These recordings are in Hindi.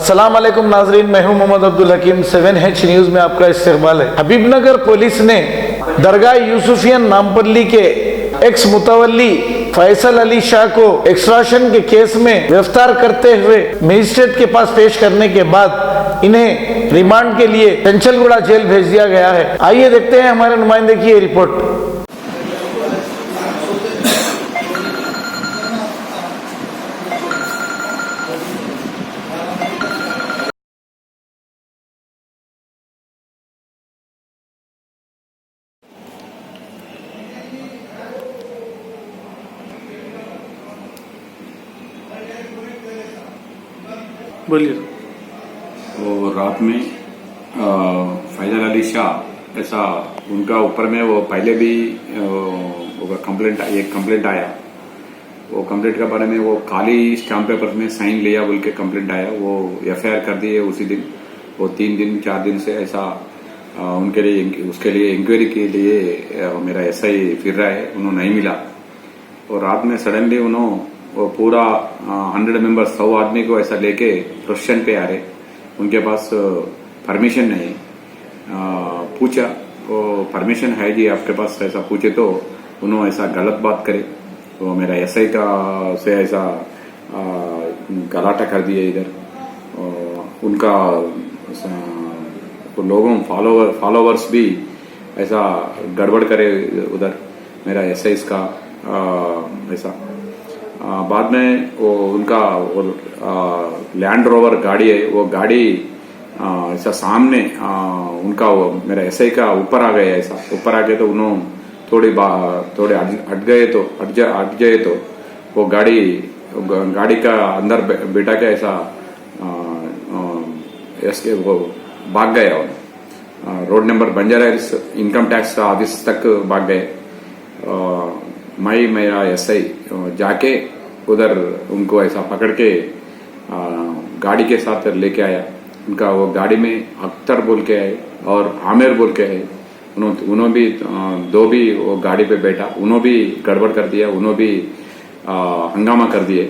अस्सलाम वालेकुम नाजरीन, मैं हूं मोहम्मद अब्दुल हकीम। 7H न्यूज में आपका इस्तकबाल है। हबीबनगर पुलिस ने दरगाह यूसुफियन नामपल्ली के एक्स मुतवल्ली फैसल अली शाह को एक्सट्रैक्शन के केस में गिरफ्तार करते हुए मजिस्ट्रेट के पास पेश करने के बाद इन्हें रिमांड के लिए चंचलगुड़ा जेल भेज दिया गया है। आइए देखते हैं हमारे नुमाइंदे की ये रिपोर्ट। बोलिए। वो रात में फैजल अली शाह ऐसा उनका ऊपर में वो पहले भी एक कंप्लेंट आया। वो कंप्लेंट के बारे में वो खाली स्टाम्प पेपर में साइन लिया बोल के कंप्लेंट आया। वो एफआईआर कर दिए उसी दिन। वो 3 दिन 4 दिन से ऐसा उनके लिए उसके लिए इंक्वायरी के लिए मेरा एसआई फिर रहा है, उन्होंने नहीं मिला। और रात में सडनली उन्होंने वो पूरा 100 मेंबर्स 100 आदमी को ऐसा लेके प्रोसेशन पे आ रहे। उनके पास परमिशन नहीं। पूछा वो परमिशन है जी आपके पास, ऐसा पूछे तो उन्होंने ऐसा गलत बात करे। तो मेरा एसआई का से ऐसा गलाटा कर दिया इधर। उनका लोगों फॉलोवर्स भी ऐसा गड़बड़ करे उधर मेरा एसआई का ऐसा। बाद में वो उनका लैंड रोवर गाड़ी है, वो गाड़ी ऐसा सामने उनका वो मेरा एसआई का ऊपर आ गया। ऐसा ऊपर आ गए तो उन्होंने थोड़े हट जाए तो वो गाड़ी का अंदर बैठा के ऐसा ऐसे वो भाग गया। Road number Banjara hills income tax office तक भाग गए। मेरा एसआई जाके उधर उनको ऐसा पकड़ के गाड़ी के साथ लेके आया। उनका वो गाड़ी में अख्तर बोल के आए और आमिर बोल के आए। उन्होंने भी 2 भी वो गाड़ी पे बैठा, उन्होंने भी गड़बड़ कर दिया, उन्होंने भी हंगामा कर दिए।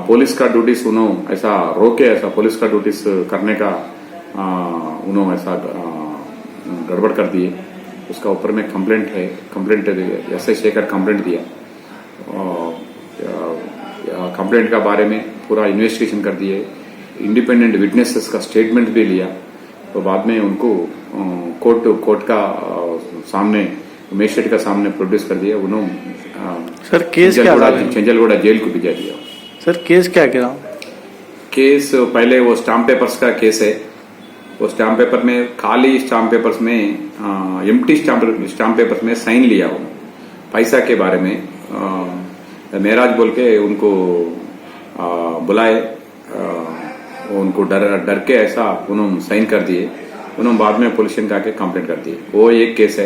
पुलिस का ड्यूटीज उन्होंने ऐसा रोके, ऐसा पुलिस का ड्यूटीज करने का उन्होंने ऐसा गड़बड़ कर दिए। उसका ऊपर में कंप्लेंट एसआई शेखर कंप्लेंट दिया। कंप्लेंट का बारे में पूरा इन्वेस्टिगेशन कर दिए। इंडिपेंडेंट विटनेसेस का स्टेटमेंट भी लिया। तो बाद में उनको कोर्ट का सामने मजिस्ट्रेट का सामने प्रोड्यूस कर दिया। उन्होंने सर केस चंचलगुड़ा जेल को भेजा दिया। सर केस क्या गिरा? केस पहले वो स्टाम्प पेपर्स का केस है। वो स्टाम्प पेपर में खाली स्टाम्प पेपर्स में एम्प्टी स्टाम्प पेपर्स में साइन लिया। वो पैसा के बारे में मेराज बोल के उनको बुलाए। उनको डर के ऐसा उन्होंने साइन कर दिए। उन्होंने बाद में पुलिस का के कंप्लेंट कर दिए। वो एक केस है।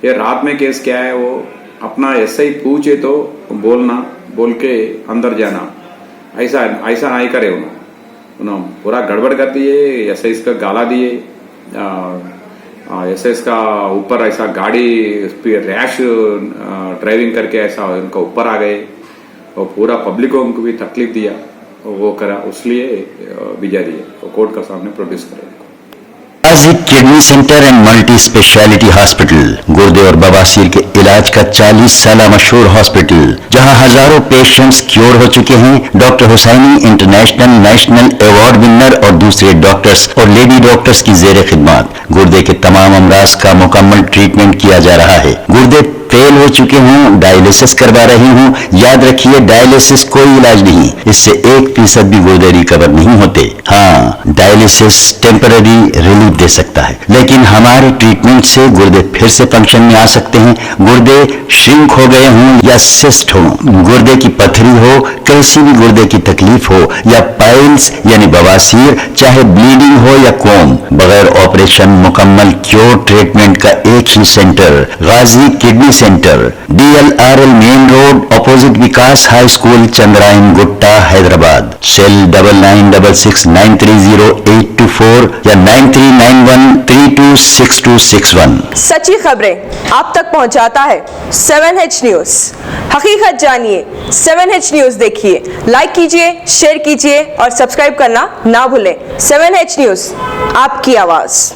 ये रात में केस क्या है, वो अपना एसआई पूछे तो बोल के अंदर जाना, ऐसा नहीं करे। उन्होंने पूरा गड़बड़ कर दिए। एसआई का गाला दिए। एसआई का ऊपर ऐसा गाड़ी रैश ड्राइविंग करके ऐसा उनका ऊपर आ गए और पूरा पब्लिक को उनको भी तकलीफ दिया। वो करा, इसलिए भेजा दिए कोर्ट का सामने प्रोड्यूस करे। Ghazi kidney centre and multi speciality hospital गुर्दे और बवासीर के इलाज का 40 साल मशहूर हॉस्पिटल, जहां हजारों पेशेंट्स क्योर हो चुके हैं। Doctor Husaini international national award winner और दूसरे डॉक्टर्स और लेडी डॉक्टर्स की जेर खिदमत गुर्दे के तमाम अमराज का मुकम्मल ट्रीटमेंट किया जा रहा है। गुर्दे फेल हो चुके हों, डायलिसिस करवा रही हूं, याद रखिए डायलिसिस कोई इलाज नहीं, इससे 1% भी गुर्दे रिकवर नहीं होते। हाँ, डायलिसिस टेम्पररी रिलीफ दे सकता है, लेकिन हमारे ट्रीटमेंट से गुर्दे फिर से फंक्शन में आ सकते हैं। गुर्दे श्रिंक हो गए हों या सिस्ट हो, गुर्दे की पथरी हो, कैसी भी गुर्दे की तकलीफ हो या पाइल्स यानी बवासीर, चाहे ब्लीडिंग हो या कोम, बगैर ऑपरेशन मुकम्मल क्योर ट्रीटमेंट का एक ही centre Ghazi kidney centre, DLRL main road opposite Vikas high school, Chandrayangutta, Hyderabad. Cell 9966930824 या 9391326261। सच्ची खबरें आप तक पहुंचाता है 7H न्यूज। हकीकत जानिए, 7H न्यूज देखिए, लाइक कीजिए, शेयर कीजिए और सब्सक्राइब करना ना भूलें। 7H न्यूज, आपकी आवाज।